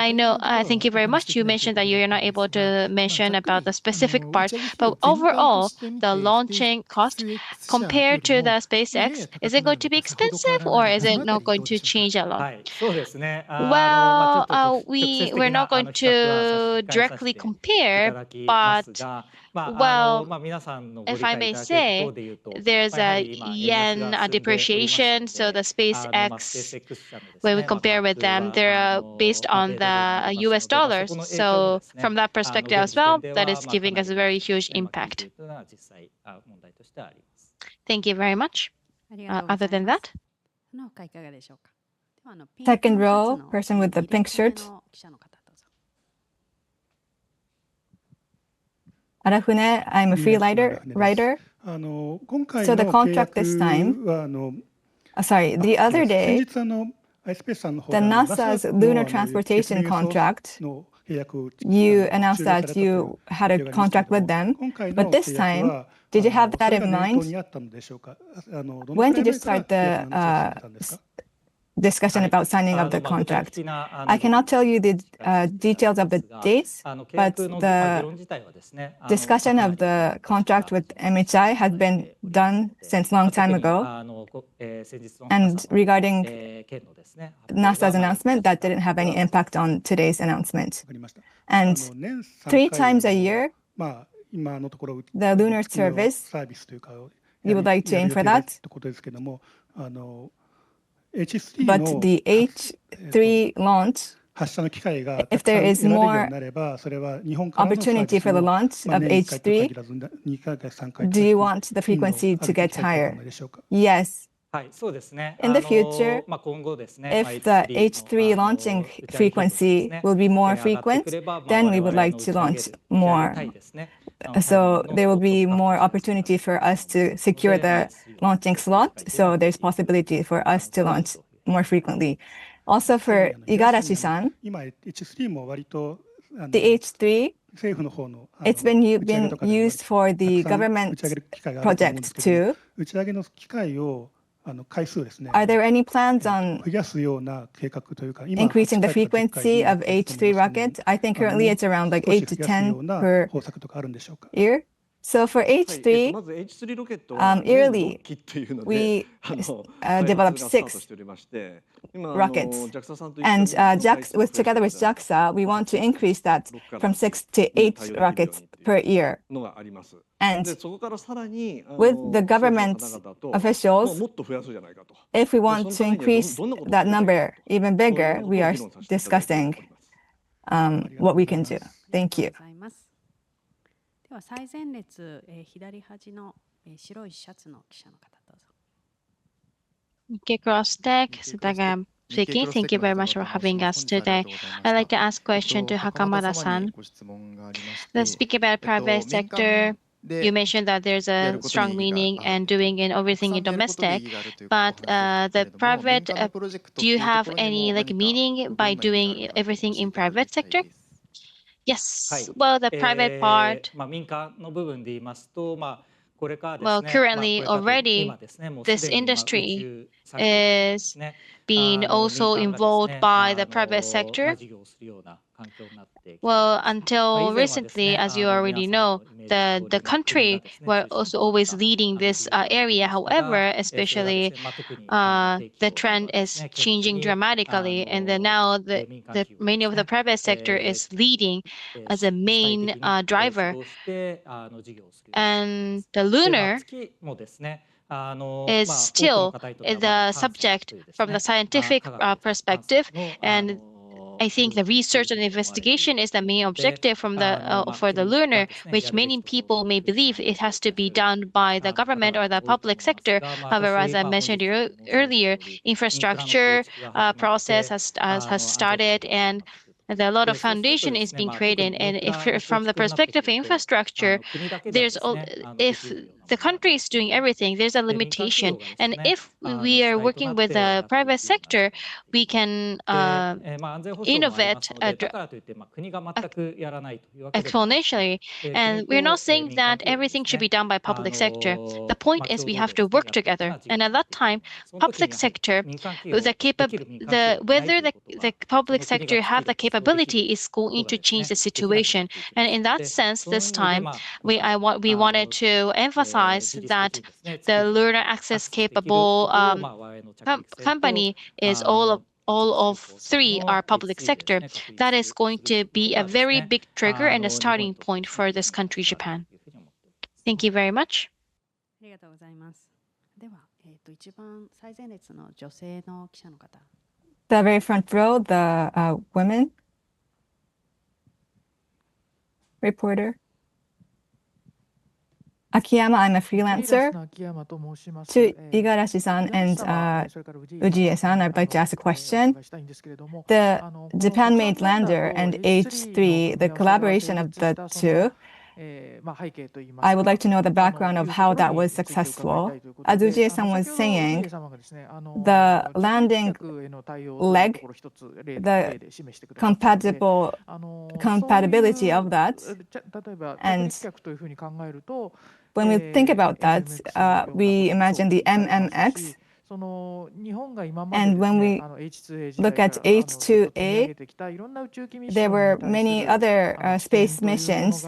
thank you very much. You mentioned that you're not able to mention about the specific parts, but overall, the launching cost compared to the SpaceX, is it going to be expensive or is it not going to change a lot? Well, we're not going to directly compare, but well, if I may say, there's a yen depreciation, so the SpaceX, when we compare with them, they're based on the US dollars. So from that perspective as well, that is giving us a very huge impact. Thank you very much. Other than that? Second row, person with the pink shirt. Arafune, I'm a free writer. So the contract this time, the other day, the NASA's lunar transportation contract, you announced that you had a contract with them, but this time, did you have that in mind? When did you start the discussion about signing of the contract? I cannot tell you the details of the dates, but the discussion of the contract with MHI has been done since long time ago. And regarding NASA's announcement, that didn't have any impact on today's announcement. And 3 times a year, the lunar service, you would like to aim for that. But the H3 launch, if there is more opportunity for the launch of H3, do you want the frequency to get higher? Yes, In the future, if the H3 launching frequency will be more frequent, then we would like to launch more. So there will be more opportunity for us to secure the launching slot. So there's possibility for us to launch more frequently. Also for Igarashi-san, the H3, it's been used for the government project too. Are there any plans on increasing the frequency of H3 rockets? I think currently it's around like 8 to 10 per year. So for H3, yearly, we developed 6 rockets. And together with JAXA, we want to increase that from 6 to 8 rockets per year. And with the government officials, if we want to increase that number even bigger, we are discussing what we can do. Thank you. Okay, cross deck. Speaking. Thank you very much for having us today. I'd like to ask a question to Hakamada-san. Let's speak about private sector. You mentioned that there's a strong meaning and doing in everything in domestic, but the private, do you have any meaning by doing everything in private sector? Yes. Well, the private part. Well, currently already this industry is being also involved by the private sector. Well, until recently, as you already know, the country were also always leading this area. However, especially the trend is changing dramatically, and then now the many of the private sector is leading as a main driver, and the lunar is still the subject from the scientific perspective, and I think the research and investigation is the main objective from the for the lunar, which many people may believe it has to be done by the government or the public sector. However, as I mentioned earlier, infrastructure process has started, and a lot of foundation is being created. And if from the perspective of infrastructure, if the country is doing everything, there's a limitation. And if we are working with the private sector, we can innovate exponentially. And we're not saying that everything should be done by public sector. The point is we have to work together. And at that time, public sector, whether the public sector have the capability is going to change the situation. And in that sense, this time, we wanted to emphasize that the lunar access capable company is all of 3 are public sector. That is going to be a very big trigger and a starting point for this country, Japan. Thank you very much. The very front row, the women reporter. Akiyama, I'm a freelancer. To Igarashi-san and Ujie-san, I'd like to ask a question. The Japan-made lander and H3, the collaboration of the two, I would like to know the background of how that was successful. As Ujie-san was saying, the landing leg, the compatibility of that, and when we think about that, we imagine the MMX. And when we look at H2A, there were many other space missions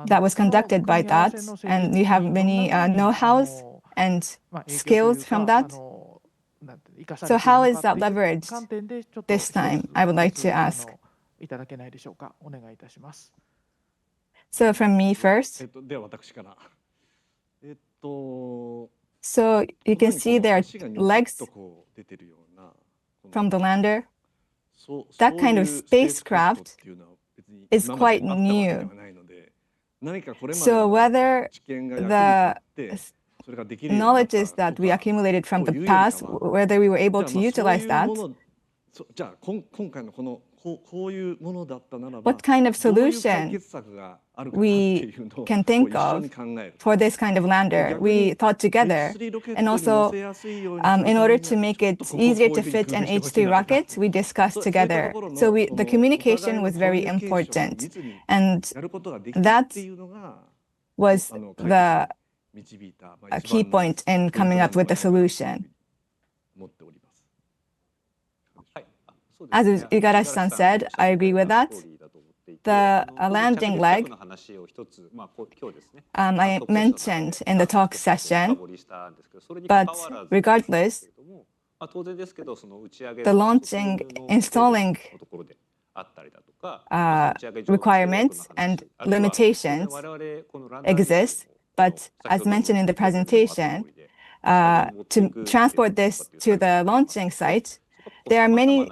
that was conducted by that, and you have many know-hows and skills from that. So how is that leveraged this time? I would like to ask. So from me first. So you can see there are legs from the lander. That kind of spacecraft is quite new. So whether the knowledges that we accumulated from the past, whether we were able to utilize that. What kind of solution we can think of for this kind of lander? We thought together, and also in order to make it easier to fit an H3 rocket, we discussed together. So the communication was very important, and that was the key point in coming up with the solution. As Igarashi-san said, I agree with that. The landing leg, I mentioned in the talk session, but regardless, the launching, installing requirements and limitations exist, but as mentioned in the presentation, to transport this to the launching site, there are many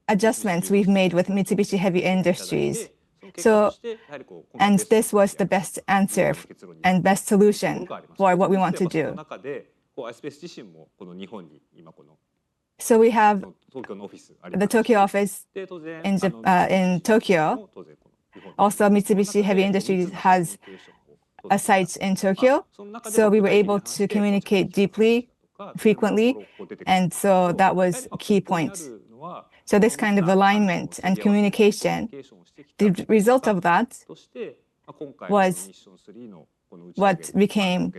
adjustments we've made with Mitsubishi Heavy Industries. And this was the best answer and best solution for what we want to do. So we have the Tokyo office in Tokyo. Also, Mitsubishi Heavy Industries has a site in Tokyo. So we were able to communicate deeply, frequently, and so that was a key point. So this kind of alignment and communication, the result of that was what became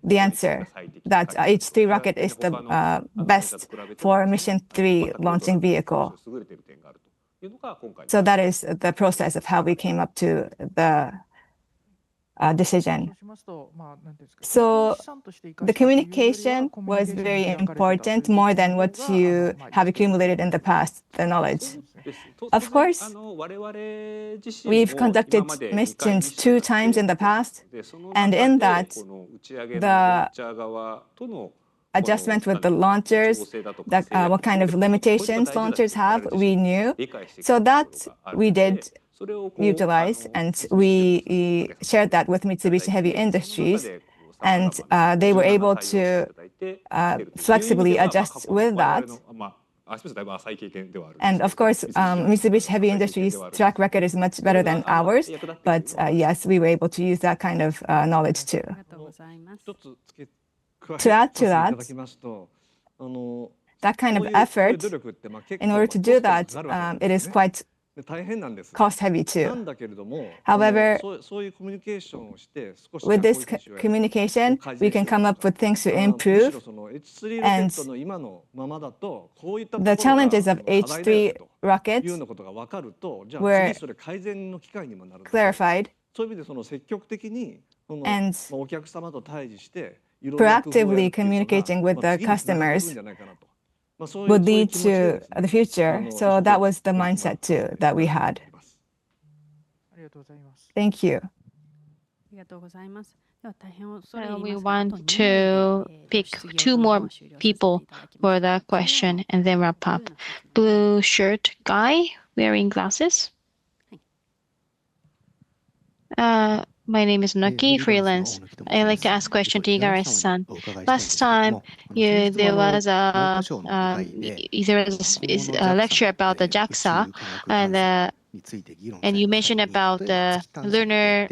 the answer, that H3 rocket is the best for Mission 3 launching vehicle. So that is the process of how we came up to the decision. So the communication was very important, more than what you have accumulated in the past, the knowledge. Of course, we've conducted missions 2 times in the past, and in that, the adjustment with the launchers, what kind of limitations launchers have, we knew. So that we did utilize, and we shared that with Mitsubishi Heavy Industries, and they were able to flexibly adjust with that. And of course, Mitsubishi Heavy Industries' track record is much better than ours, but yes, we were able to use that kind of knowledge too. To add to that, that kind of effort, in order to do that, it is quite cost heavy too. However, with this communication, we can come up with things to improve, and the challenges of H3 rockets were clarified, and proactively communicating with the customers would lead to the future. So that was the mindset too that we had. Thank you. We want to pick 2 more people for the question and then wrap up. Blue shirt guy wearing glasses. My name is Naki, freelance. I'd like to ask a question to Igarashi-san. Last time, there was a lecture about the JAXA, and you mentioned about the lunar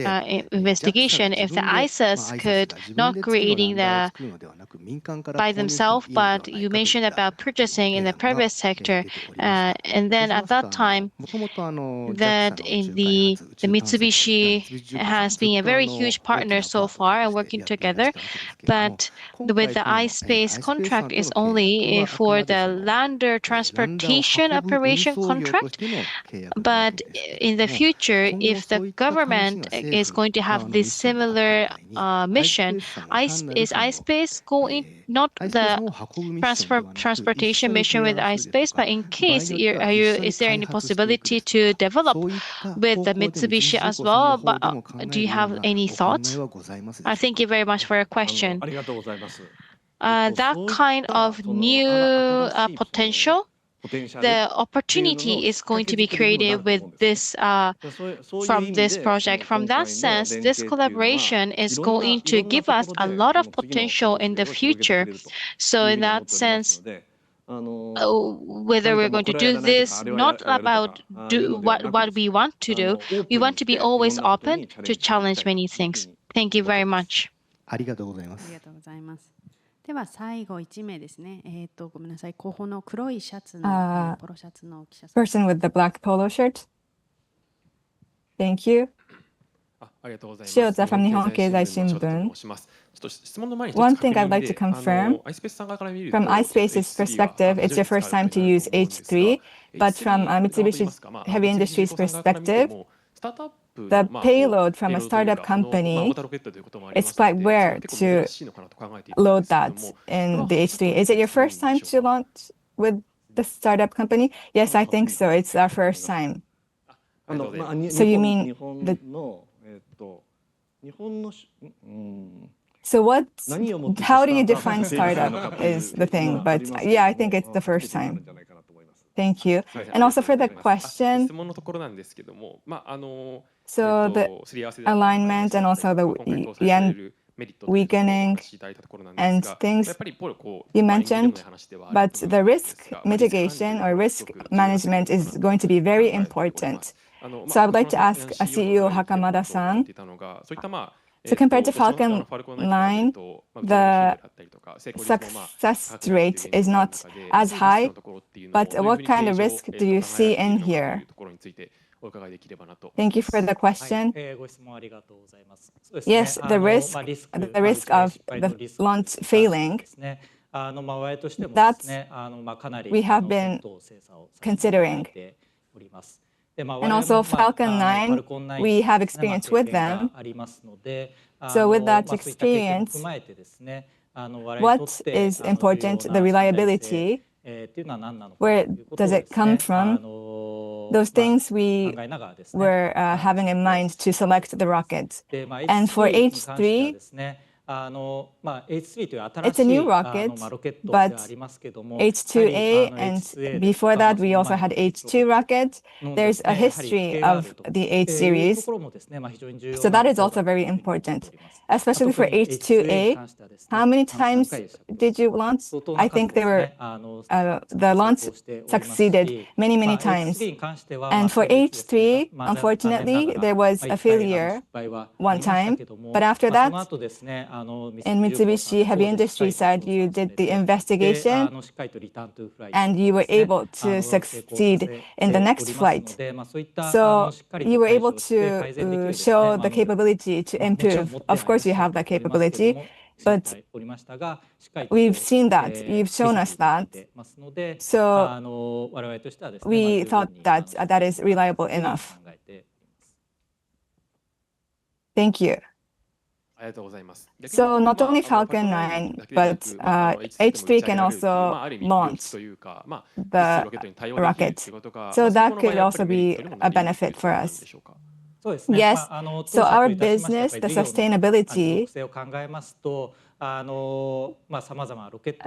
investigation. If the ISS could not creating the by themselves, but you mentioned about purchasing in the private sector, and then at that time, that in the Mitsubishi has been a very huge partner so far and working together, but with the ispace contract is only for the lander transportation operation contract. But in the future, if the government is going to have this similar mission, is ispace going not the transportation mission with ispace, but in case is there any possibility to develop with the Mitsubishi as well? But do you have any thoughts? Thank you very much for your question. That kind of new potential the opportunity is going to be created with this from this project. From that sense, this collaboration is going to give us a lot of potential in the future. So in that sense, whether we're going to do this, not about do what we want to do, we want to be always open to challenge many things. Thank you very much. ありがとうございます。ありがとうございます。では最後1名ですね。ごめんなさい。後方の黒いシャツの、ポロシャツの記者さん。Person with the black polo shirt. Thank you. ありがとうございます。塩田 from 日本経済新聞。ちょっと質問の前に One thing I'd like to confirm, from iSpace's perspective, it's your first time to use H3, but from Mitsubishi Heavy Industries perspective, the payload from a startup company, it's quite rare to load that in the H3. Is it your first time to launch with the startup company? Yes, I think so. It's our first time. So you mean the... So how do you define startup is the thing, but yeah, I think it's the first time. Thank you. And also for the question, so the alignment and also the yen weakening and things you mentioned, but the risk mitigation or risk management is going to be very important. So I would like to ask CEO Hakamada-san, so compared to Falcon 9, the success rate is not as high, but what kind of risk do you see in here? Thank you for the question. Yes, the risk of the launch failing, that's we have been considering. And also Falcon 9, we have experience with them. So with that experience, what is important, the reliability, where does it come from? Those things we were having in mind to select the rocket. And for H3, it's a new rocket, but H2A and before that we also had H2 rocket. There's a history of the H series, so that is also very important, especially for H2A. How many times did you launch? I think they were the launch succeeded many times. And for H3, unfortunately, there was a failure one time, but after that, in Mitsubishi Heavy Industries side, you did the investigation and you were able to succeed in the next flight. So you were able to show the capability to improve. Of course, you have that capability, but we've seen that. You've shown us that. So we thought that that is reliable enough. Thank you. So not only Falcon 9, but H3 can also launch the rocket. So that could also be a benefit for us. Yes, so our business, the sustainability,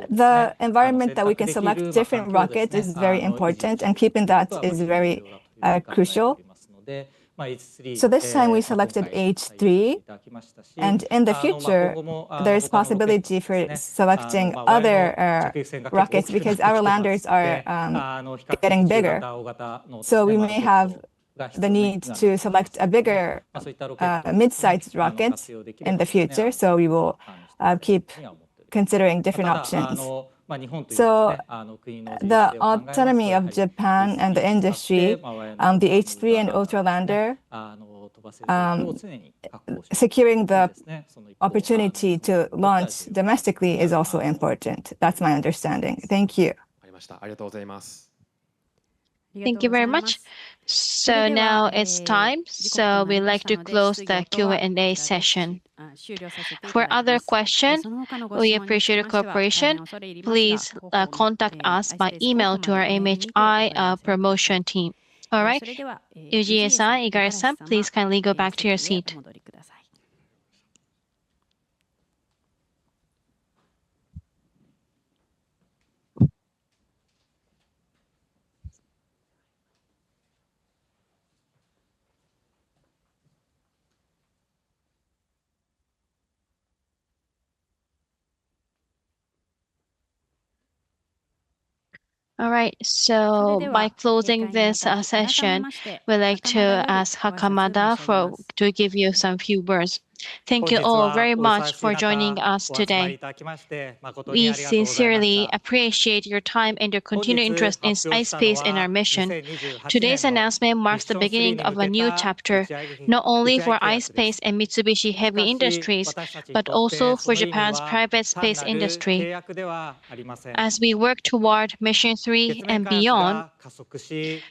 the environment that we can select different rockets is very important, and keeping that is very crucial. So this time we selected H3, and in the future, there's possibility for selecting other rockets because our landers are getting bigger. So we may have the need to select a bigger mid-sized rocket in the future. So we will keep considering different options. So the autonomy of Japan and the industry, the H3 and Ultralander, securing the opportunity to launch domestically is also important. That's my understanding. Thank you. Thank you very much. So now it's time. So we'd like to close the Q&A session. For other questions, we appreciate your cooperation. Please contact us by email to our MHI promotion team. All right, Yuji-san, Igarashi-san, please kindly go back to your seat. All right, so by closing this session, we'd like to ask Hakamada to give you some few words. Thank you all very much for joining us today. We sincerely appreciate your time and your continued interest in ispace and our mission. Today's announcement marks the beginning of a new chapter, not only for ispace and Mitsubishi Heavy Industries, but also for Japan's private space industry. As we work toward Mission 3 and beyond,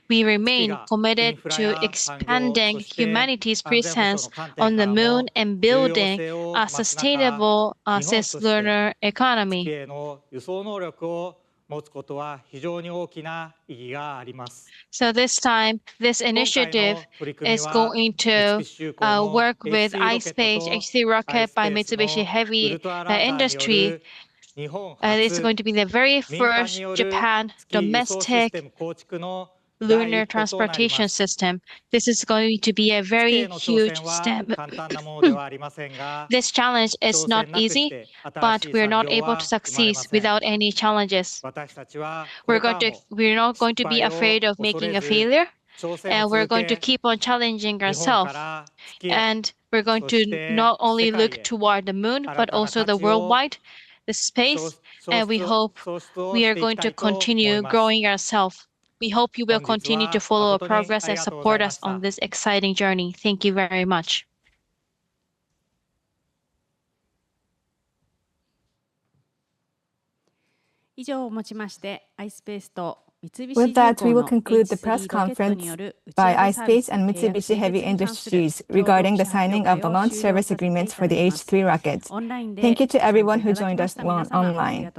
we remain committed to expanding humanity's presence on the moon and building a sustainable cislunar economy. So this time, this initiative is going to work with ispace H3 rocket by Mitsubishi Heavy Industries. It's going to be the very first Japan domestic lunar transportation system. This is going to be a very huge step. This challenge is not easy, but we're not able to succeed without any challenges. We're not going to be afraid of making a failure, and we're going to keep on challenging ourselves. And we're going to not only look toward the moon, but also the worldwide, the space, and we hope we are going to continue growing ourselves. We hope you will continue to follow our progress and support us on this exciting journey. Thank you very much. With that, we will conclude the press conference by ispace and Mitsubishi Heavy Industries regarding the signing of the launch service agreements for the H3 rockets. Thank you to everyone who joined us online.